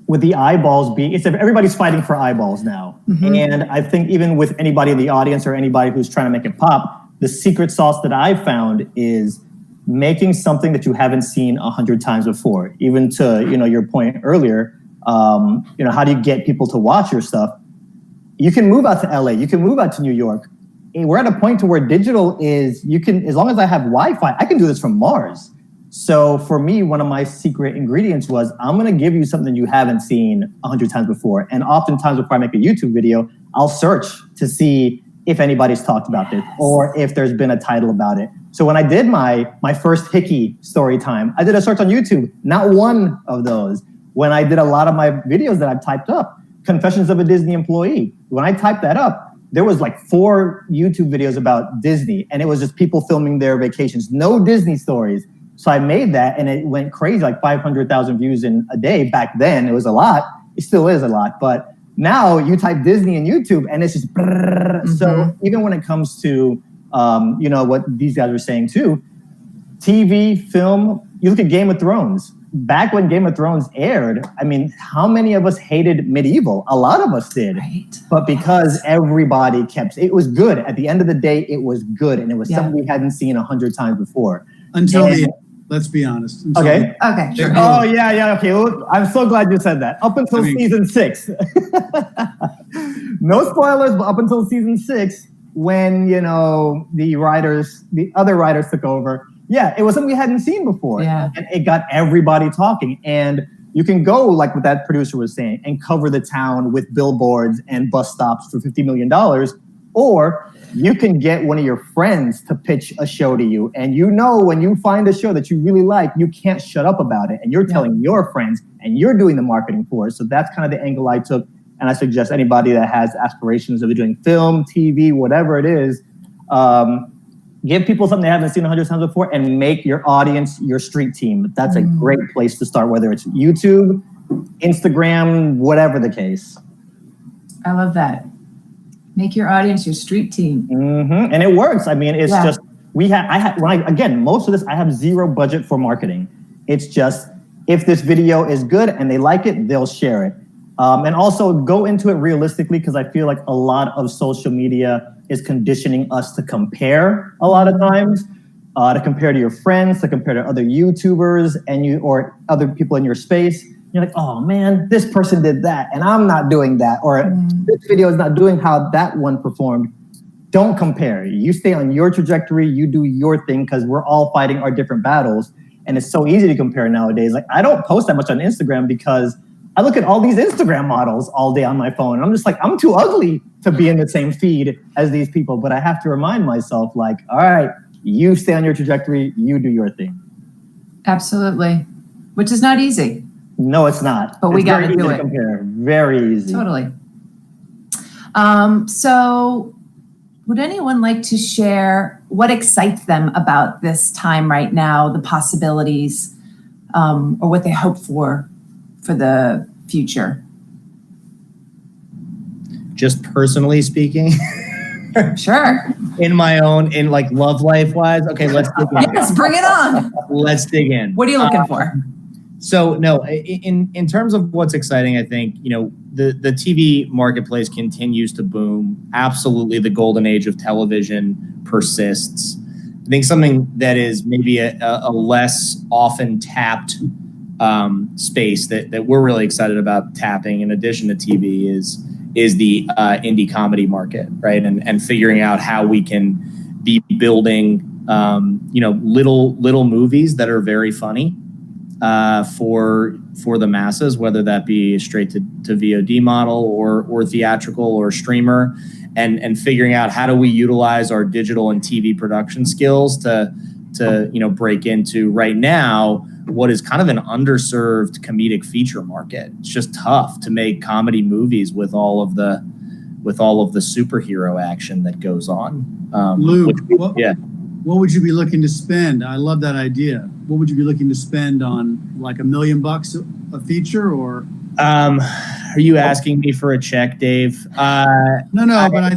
with the eyeballs everybody's fighting for eyeballs now. Mm-hmm. And I think even with anybody in the audience or anybody who's trying to make it pop, the secret sauce that I found is making something that you haven't seen 100 times before. Even to, your point earlier, how do you get people to watch your stuff? You can move out to LA, you can move out to New York. We're at a point to where digital is, as long as I have Wi-Fi, I can do this from Mars. So for me, one of my secret ingredients was, I'm going to give you something you haven't seen 100 times before. And oftentimes before I make a YouTube video, I'll search to see if anybody's talked about this or if there's been a title about it. So when I did my first Hickey story time, I did a search on YouTube, not one of those. When I did a lot of my videos that I've typed up, Confessions of a Disney Employee, when I typed that up, there was like 4 YouTube videos about Disney, and it was just people filming their vacations, no Disney stories. So I made that, and it went crazy, like 500,000 views in a day. Back then, it was a lot. It still is a lot. But now you type Disney in YouTube, and it's just brrr. Mm-hmm. So even when it comes to, what these guys were saying too, TV, film, you look at Game of Thrones. Back when Game of Thrones aired, I mean, how many of us hated medieval? A lot of us did. Right. But because everybody it was good. At the end of the day, it was good. And it was something we hadn't seen 100 times before. Let's be honest. Okay. Sure. Oh, yeah. Okay. Well, I'm so glad you said that. Up until season 6. No spoilers, but up until season 6, when, the other writers took over. Yeah, it was something we hadn't seen before. Yeah. And it got everybody talking. And you can go, like what that producer was saying, and cover the town with billboards and bus stops for $50 million. Or you can get one of your friends to pitch a show to you. And when you find a show that you really like, you can't shut up about it. And you're telling your friends, and you're doing the marketing for it. So that's kind of the angle I took. And I suggest anybody that has aspirations of doing film, TV, whatever it is, give people something they haven't seen 100 times before, and make your audience your street team. That's a great place to start, whether it's YouTube, Instagram, whatever the case. I love that. Make your audience your street team. Mm-hmm. And it works. I mean, it's just, most of this, I have zero budget for marketing. It's just, if this video is good and they like it, they'll share it. And also go into it realistically, because I feel like a lot of social media is conditioning us to compare a lot of times, to compare to your friends, to compare to other YouTubers or other people in your space. You're like, oh man, this person did that and I'm not doing that. Or this video is not doing how that one performed. Don't compare. You stay on your trajectory, you do your thing, because we're all fighting our different battles. And it's so easy to compare nowadays. Like, I don't post that much on Instagram because I look at all these Instagram models all day on my phone. And I'm just like, I'm too ugly to be in the same feed as these people. But I have to remind myself, like, all right, you stay on your trajectory, you do your thing. Absolutely. Which is not easy. No, it's not. But we got to do it. Compare. Very easy. Totally. So would anyone like to share what excites them about this time right now, the possibilities, or what they hope for the future? Just personally speaking? Sure. In my own, like love life wise? Okay, let's dig in. Yes, bring it on. Let's dig in. What are you looking for? So no, in terms of what's exciting, I think, the TV marketplace continues to boom. Absolutely, the golden age of television persists. I think something that is maybe a less often tapped space that we're really excited about tapping, in addition to TV, is the indie comedy market, right? And figuring out how we can be building little movies that are very funny, for the masses, whether that be straight to VOD model or theatrical or streamer, and figuring out how do we utilize our digital and TV production skills to break into right now what is kind of an underserved comedic feature market. It's just tough to make comedy movies with all of the superhero action that goes on. Luke, what would you be looking to spend? I love that idea. What would you be looking to spend on, like $1 million a feature, or? Are you asking me for a check, Dave? But I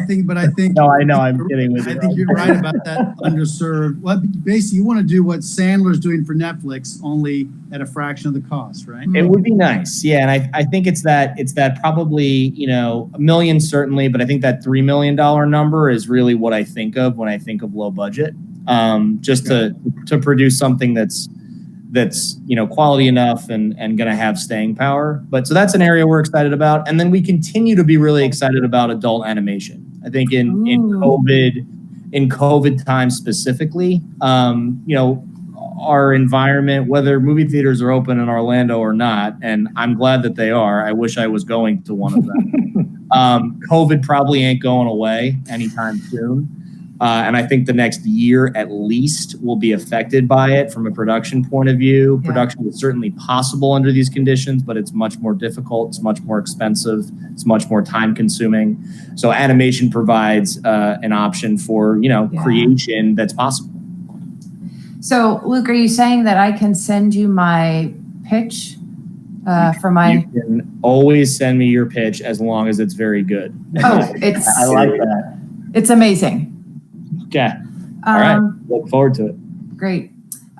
think. No, I know. I'm kidding with you. I think you're right about that underserved. Well, basically, you want to do what Sandler's doing for Netflix, only at a fraction of the cost, right? It would be nice, yeah. And I think it's that probably $1 million certainly, but I think that $3 million number is really what I think of when I think of low budget. Just to produce something that's quality enough and going to have staying power. But so that's an area we're excited about. And then we continue to be really excited about adult animation. I think in COVID times specifically, our environment, whether movie theaters are open in Orlando or not, and I'm glad that they are. I wish I was going to one of them. COVID probably ain't going away anytime soon. And I think the next year at least will be affected by it from a production point of view. Yeah. Production is certainly possible under these conditions, but it's much more difficult. It's much more expensive. It's much more time consuming. So animation provides an option for, creation that's possible. So Luke, are you saying that I can send you my pitch for my... You can always send me your pitch as long as it's very good. Oh, I like that. It's amazing. Okay. All right. Look forward to it. Great.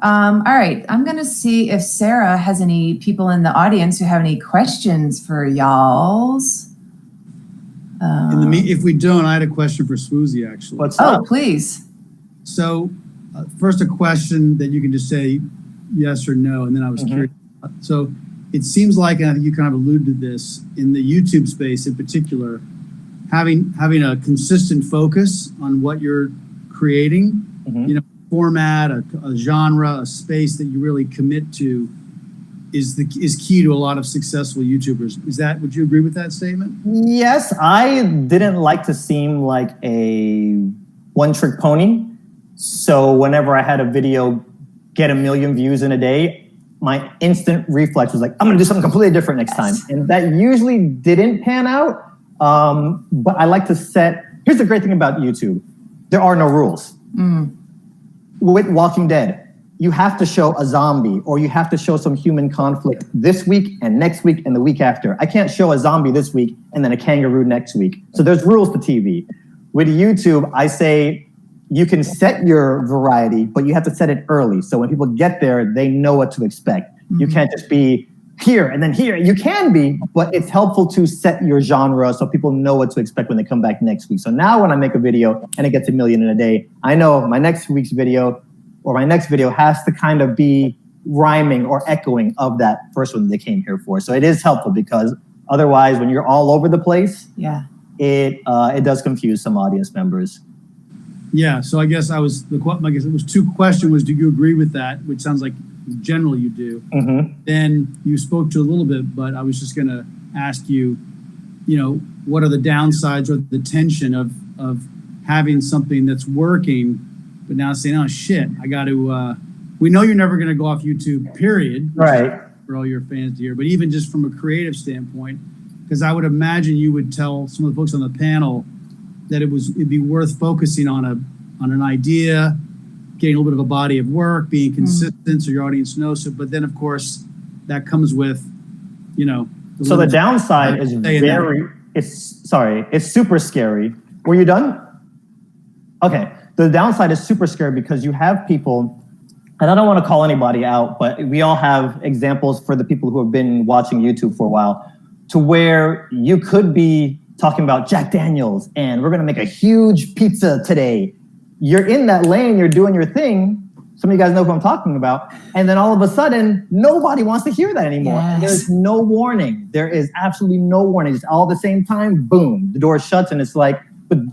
All right. I'm going to see if Sarah has any people in the audience who have any questions for y'alls. If we don't, I had a question for sWooZie, actually. What's up? Oh, please. So first a question that you can just say yes or no, and then I was curious. So it seems like, and I think you kind of alluded to this, in the YouTube space in particular, having a consistent focus on what you're creating, format, a genre, a space that you really commit to is key to a lot of successful YouTubers. Would you agree with that statement? Yes, I didn't like to seem like a one-trick pony. So whenever I had a video get 1 million views in a day, my instant reflex was like, I'm going to do something completely different next time. And that usually didn't pan out. But I like to here's the great thing about YouTube. There are no rules. With Walking Dead, you have to show a zombie or you have to show some human conflict this week and next week and the week after. I can't show a zombie this week and then a kangaroo next week. So there's rules to TV. With YouTube, I say you can set your variety, but you have to set it early. So when people get there, they know what to expect. You can't just be here and then here. You can be, but it's helpful to set your genre so people know what to expect when they come back next week. So now when I make a video and it gets 1 million in a day, I know my next week's video or my next video has to kind of be rhyming or echoing of that first one they came here for. So it is helpful because otherwise when you're all over the place, it does confuse some audience members. Yeah, so I guess it was 2 questions. Do you agree with that? Which sounds like generally you do. Then you spoke to a little bit, but I was just going to ask you, what are the downsides or the tension of having something that's working, but now saying, oh shit, I got to, we know you're never going to go off YouTube, period. Right. For all your fans to hear, but even just from a creative standpoint, because I would imagine you would tell some of the folks on the panel that it'd be worth focusing on an idea, getting a little bit of a body of work, being consistent so your audience knows it. But then, of course, that comes with, So the downside is it's super scary. Were you done? Okay. The downside is super scary because you have people, and I don't want to call anybody out, but we all have examples for the people who have been watching YouTube for a while, to where you could be talking about Jack Daniels and we're going to make a huge pizza today. You're in that lane, you're doing your thing. Some of you guys know who I'm talking about. And then all of a sudden, nobody wants to hear that anymore. Yes. There's no warning. There is absolutely no warning. It's all at the same time, boom, the door shuts and it's like, and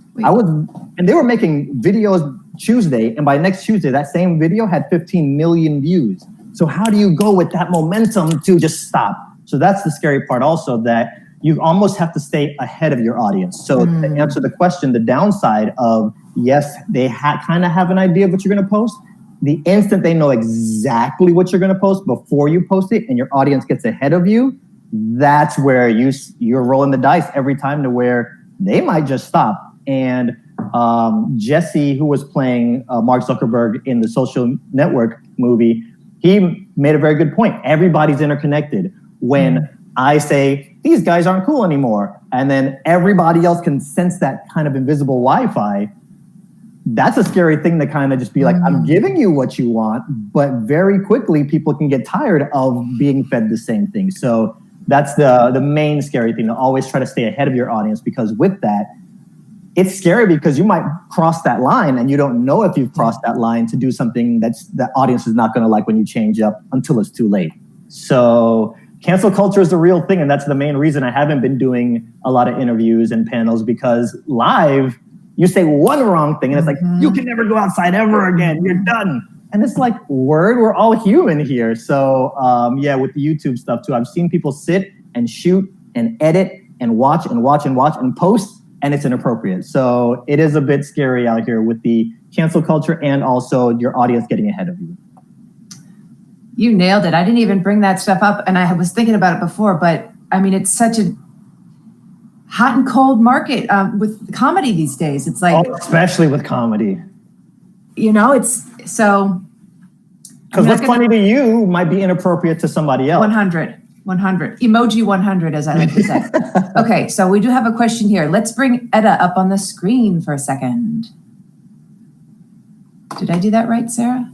they were making videos Tuesday, and by next Tuesday, that same video had 15 million views. So how do you go with that momentum to just stop? So that's the scary part also, that you almost have to stay ahead of your audience. So to answer the question, the downside of, yes, they kind of have an idea of what you're going to post. The instant they know exactly what you're going to post before you post it and your audience gets ahead of you, that's where you're rolling the dice every time, to where they might just stop. And Jesse, who was playing Mark Zuckerberg in the Social Network movie, he made a very good point. Everybody's interconnected. When I say, these guys aren't cool anymore, and then everybody else can sense that kind of invisible Wi-Fi, that's a scary thing to kind of just be like, I'm giving you what you want, but very quickly people can get tired of being fed the same thing. So that's the main scary thing, to always try to stay ahead of your audience, because with that, it's scary because you might cross that line and you don't know if you've crossed that line to do something that audience is not going to like when you change up until it's too late. So cancel culture is a real thing, and that's the main reason I haven't been doing a lot of interviews and panels, because live, you say one wrong thing and it's like, you can never go outside ever again, you're done. And it's like, word, we're all human here. So yeah, with the YouTube stuff too, I've seen people sit and shoot and edit and watch and watch and watch and post, and it's inappropriate. So it is a bit scary out here with the cancel culture and also your audience getting ahead of you. You nailed it. I didn't even bring that stuff up, and I was thinking about it before, but I mean, it's such a hot and cold market with comedy these days. It's like, especially with comedy. You know, it's so. Because what's funny to you might be inappropriate to somebody else. 100. Emoji 100, as I like to say. Okay, so we do have a question here. Let's bring Etta up on the screen for a second. Did I do that right, Sarah?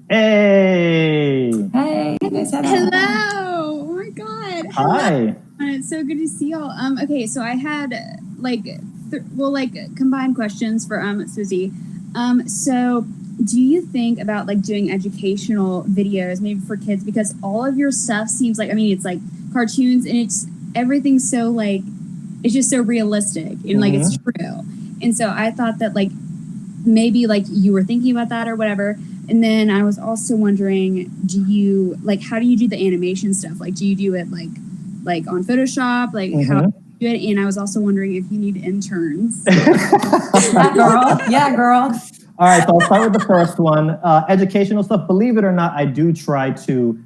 Hey. Hey, hello. Oh my God. Hi. It's so good to see y'all. Okay, so I had combined questions for sWooZie. So do you think about like doing educational videos maybe for kids, because all of your stuff seems like, I mean, it's like cartoons and it's everything's so like, it's just so realistic and like it's true. And so I thought that like maybe like you were thinking about that or whatever. And then I was also wondering, how do you do the animation stuff? Like, do you do it like on Photoshop? Like how do you do it? And I was also wondering if you need interns. Yeah, girl. All right, so I'll start with the first one. Educational stuff. Believe it or not, I do try to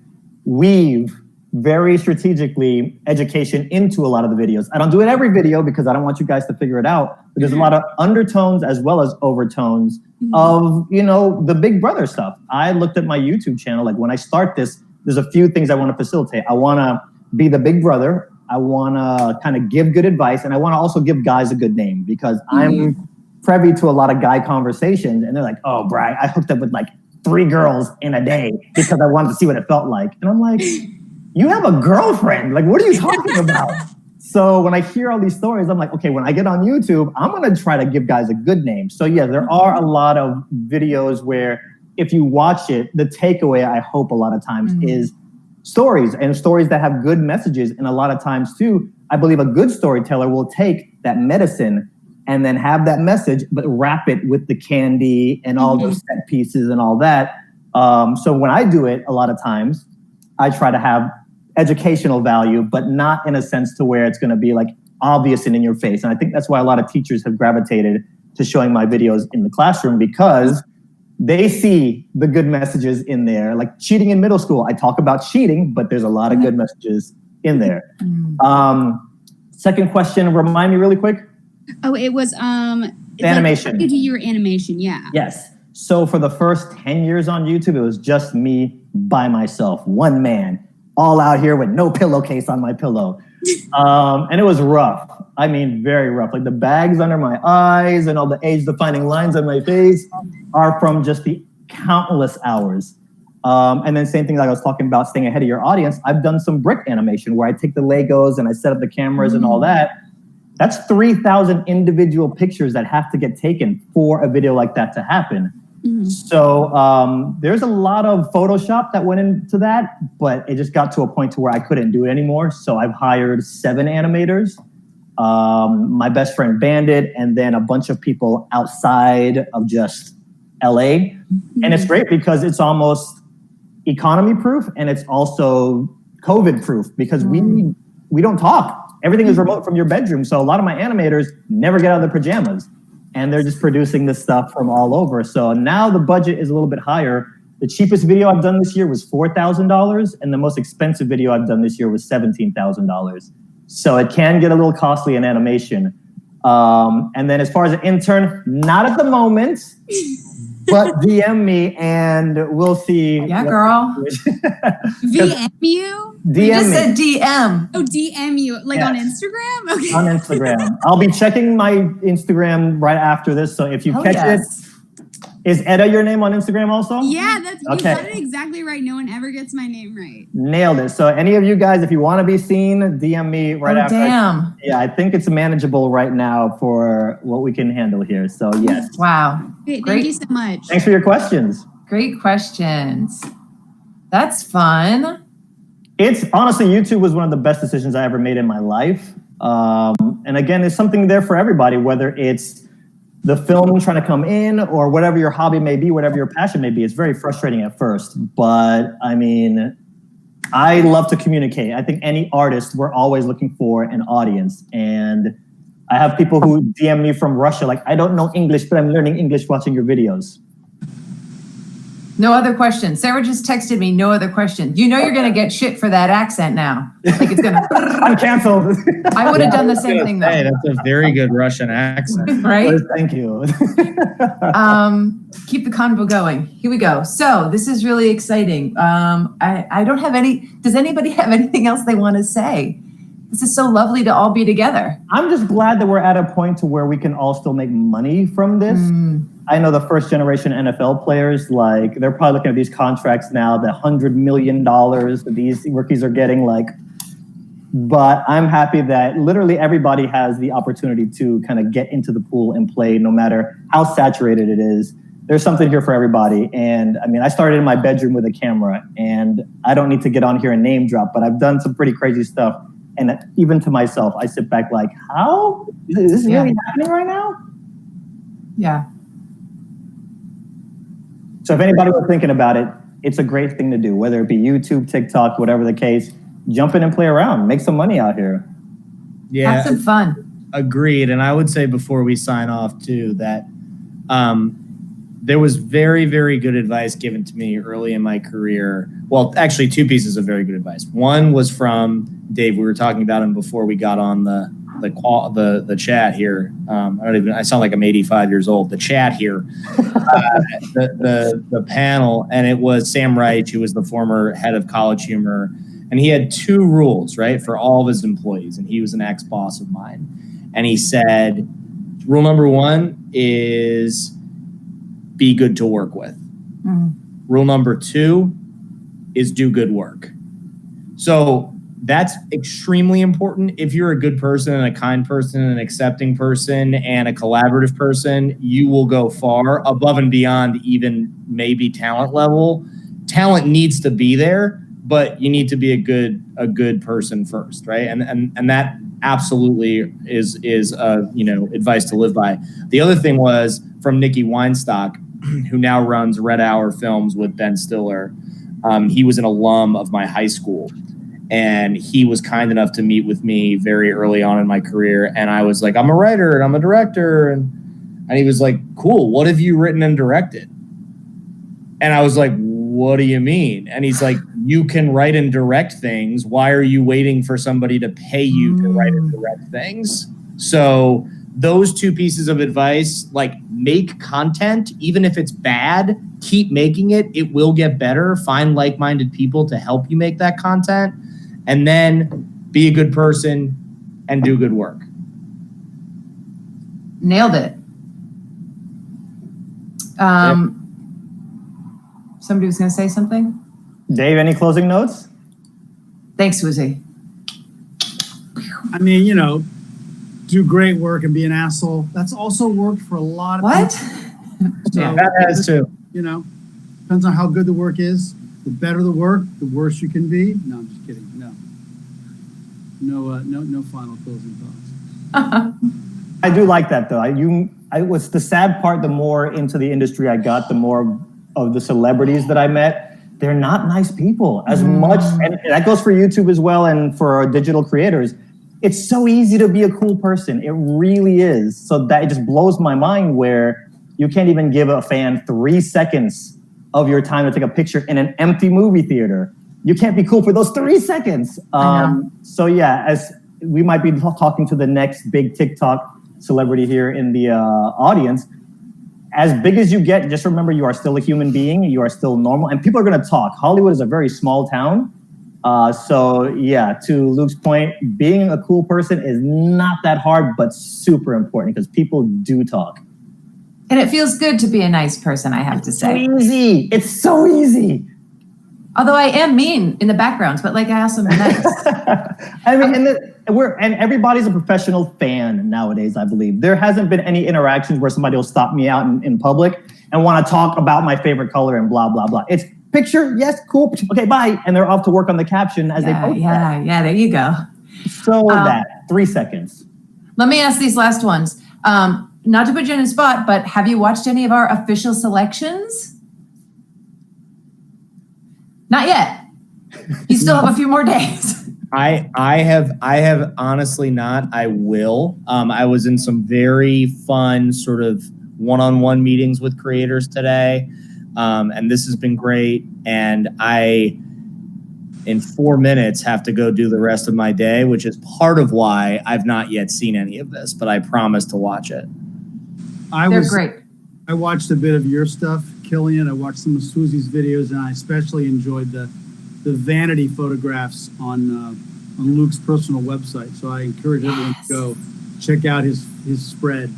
weave very strategically education into a lot of the videos. I don't do it every video because I don't want you guys to figure it out. But there's a lot of undertones as well as overtones of, you know, the Big Brother stuff. I looked at my YouTube channel. Like when I start this, there's a few things I want to facilitate. I want to be the Big Brother. I want to kind of give good advice. And I want to also give guys a good name, because I'm privy to a lot of guy conversations. And they're like, oh, Brian, I hooked up with like 3 girls in a day because I wanted to see what it felt like. And I'm like, you have a girlfriend. Like, what are you talking about? So when I hear all these stories, I'm like, okay, when I get on YouTube, I'm going to try to give guys a good name. So yeah, there are a lot of videos where if you watch it, the takeaway, I hope a lot of times is stories, and stories that have good messages. And a lot of times too, I believe a good storyteller will take that medicine and then have that message, but wrap it with the candy and all those set pieces and all that. So when I do it, a lot of times, I try to have educational value, but not in a sense to where it's going to be like obvious and in your face. And I think that's why a lot of teachers have gravitated to showing my videos in the classroom, because they see the good messages in there. Like cheating in middle school, I talk about cheating, but there's a lot of good messages in there. Second question, remind me really quick. Oh, it was animation. Like, you do your animation, yeah. Yes. So for the first 10 years on YouTube, it was just me by myself, one man, all out here with no pillowcase on my pillow. And it was rough. I mean, very rough. Like the bags under my eyes and all the age-defining lines on my face are from just the countless hours. And then same thing like I was talking about, staying ahead of your audience. I've done some brick animation where I take the Legos and I set up the cameras and all that. That's 3,000 individual pictures that have to get taken for a video like that to happen. So there's a lot of Photoshop that went into that, but it just got to a point to where I couldn't do it anymore. So I've hired 7 animators, my best friend Bandit, and then a bunch of people outside of just LA. And it's great because it's almost economy proof and it's also COVID proof because we don't talk. Everything is remote from your bedroom. So a lot of my animators never get out of their pajamas and they're just producing this stuff from all over. So now the budget is a little bit higher. The cheapest video I've done this year was $4,000 and the most expensive video I've done this year was $17,000. So it can get a little costly in animation. And then as far as an intern, not at the moment, but DM me and we'll see. Yeah, girl. VM you? We just said DM. Oh, DM you. Like on Instagram? Okay. On Instagram. I'll be checking my Instagram right after this. So if you catch it, is Edda your name on Instagram also? Yeah, you okay. said it exactly right. No one ever gets my name right. Nailed it. So any of you guys, if you want to be seen, DM me right after. Damn. I think it's manageable right now for what we can handle here. So yes. Wow. Great. Thank you so much. Thanks for your questions. Great questions. That's fun. It's honestly, YouTube was one of the best decisions I ever made in my life. And again, it's something there for everybody, whether it's the film trying to come in or whatever your hobby may be, whatever your passion may be. It's very frustrating at first, but I mean, I love to communicate. I think any artist, we're always looking for an audience. And I have people who DM me from Russia, like, I don't know English, but I'm learning English watching your videos. No other questions. Sarah just texted me, no other questions. You know you're going to get shit for that accent now. Like it's going to... I'm canceled. I would have done the same thing though. Hey, that's a very good Russian accent. Right? Thank you. Keep the convo going. Here we go. So this is really exciting. I don't have any... Does anybody have anything else they want to say? This is so lovely to all be together. I'm just glad that we're at a point to where we can all still make money from this. I know the first generation NFL players, like they're probably looking at these contracts now, the $100 million that these rookies are getting, like, but I'm happy that literally everybody has the opportunity to kind of get into the pool and play no matter how saturated it is. There's something here for everybody. And I mean, I started in my bedroom with a camera and I don't need to get on here and name drop, but I've done some pretty crazy stuff. And even to myself, I sit back like, how? Is this really happening right now? Yeah. So if anybody was thinking about it, it's a great thing to do, whether it be YouTube, TikTok, whatever the case, jump in and play around, make some money out here. Yeah. Have some fun. Agreed. And I would say before we sign off too, that there was very, very good advice given to me early in my career. Well, actually two pieces of very good advice. One was from Dave. We were talking about him before we got on the chat here. I sound like I'm 85 years old. The chat here, the panel, and it was Sam Reich, who was the former head of College Humor, and he had two rules, right, for all of his employees, and he was an ex-boss of mine. And he said, rule number one is be good to work with. Rule number two is do good work. So that's extremely important. If you're a good person and a kind person and an accepting person and a collaborative person, you will go far above and beyond even maybe talent level. Talent needs to be there, but you need to be a good person first, right? And that absolutely is advice to live by. The other thing was from Nikki Weinstock, who now runs Red Hour Films with Ben Stiller. He was an alum of my high school. And he was kind enough to meet with me very early on in my career. And I was like, I'm a writer and I'm a director. And he was like, cool, what have you written and directed? And I was like, what do you mean? And he's like, you can write and direct things. Why are you waiting for somebody to pay you to write and direct things? So those two pieces of advice, like make content, even if it's bad, keep making it. It will get better. Find like-minded people to help you make that content. And then be a good person and do good work. Nailed it. Somebody was going to say something? Dave, any closing notes? Thanks, sWooZie. I mean, do great work and be an asshole. That's also worked for a lot of people. So, yeah, that has too. Depends on how good the work is. The better the work, the worse you can be. No, I'm just kidding. No final closing thoughts. I do like that though. what's the sad part, the more into the industry I got, the more of the celebrities that I met, they're not nice people as much. And that goes for YouTube as well. And for our digital creators, it's so easy to be a cool person. It really is. So that it just blows my mind where you can't even give a fan 3 seconds of your time to take a picture in an empty movie theater. You can't be cool for those 3 seconds. So yeah, as we might be talking to the next big TikTok celebrity here in the audience, as big as you get, just remember you are still a human being. You are still normal, and people are going to talk. Hollywood is a very small town. So yeah, to Luke's point, being a cool person is not that hard, but super important because people do talk. And it feels good to be a nice person, I have to say. So easy. It's so easy. Although I am mean in the background, but like I also am nice. I mean, and everybody's a professional fan nowadays, I believe. There hasn't been any interactions where somebody will stop me out in public and want to talk about my favorite color and blah, blah, blah. It's picture, yes, cool, okay, bye. And they're off to work on the caption as they post that. Yeah, there you go. So that, 3 seconds. Let me ask these last ones. Not to put you on the spot, but have you watched any of our official selections? Not yet. You still have a few more days. I have honestly not. I will. I was in some very fun sort of one-on-one meetings with creators today. And this has been great. And I, in 4 minutes, have to go do the rest of my day, which is part of why I've not yet seen any of this, but I promise to watch it. They're great. I watched a bit of your stuff, Killian. I watched some of sWooZie's videos, and I especially enjoyed the vanity photographs on Luke's personal website. So I encourage everyone to go check out his spread.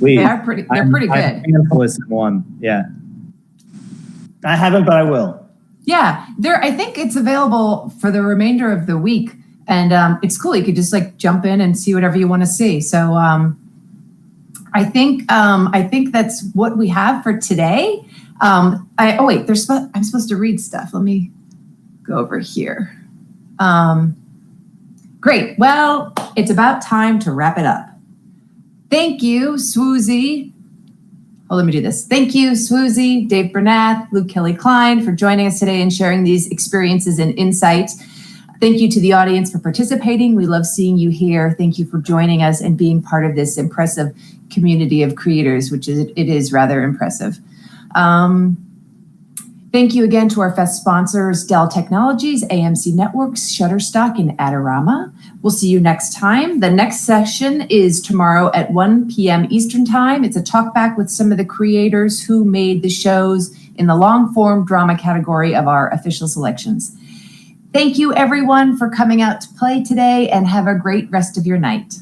They're pretty good. I'm listen one. Yeah. I haven't, but I will. Yeah, I think it's available for the remainder of the week, and it's cool. You could just like jump in and see whatever you want to see. So I think that's what we have for today. I'm supposed to read stuff. Let me go over here. Great. Well, it's about time to wrap it up. Thank you, sWooZie. Oh, let me do this. Thank you, sWooZie, Dave Bernath, Luke Kelly-Clyne for joining us today and sharing these experiences and insights. Thank you to the audience for participating. We love seeing you here. Thank you for joining us and being part of this impressive community of creators, which it is rather impressive. Thank you again to our fest sponsors, Dell Technologies, AMC Networks, Shutterstock, and Adorama. We'll see you next time. The next session is tomorrow at 1 p.m. Eastern Time. It's a talk back with some of the creators who made the shows in the long form drama category of our official selections. Thank you everyone for coming out to play today, and have a great rest of your night.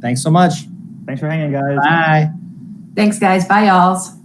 Thanks so much. Thanks for hanging, guys. Bye. Thanks guys, bye y'alls.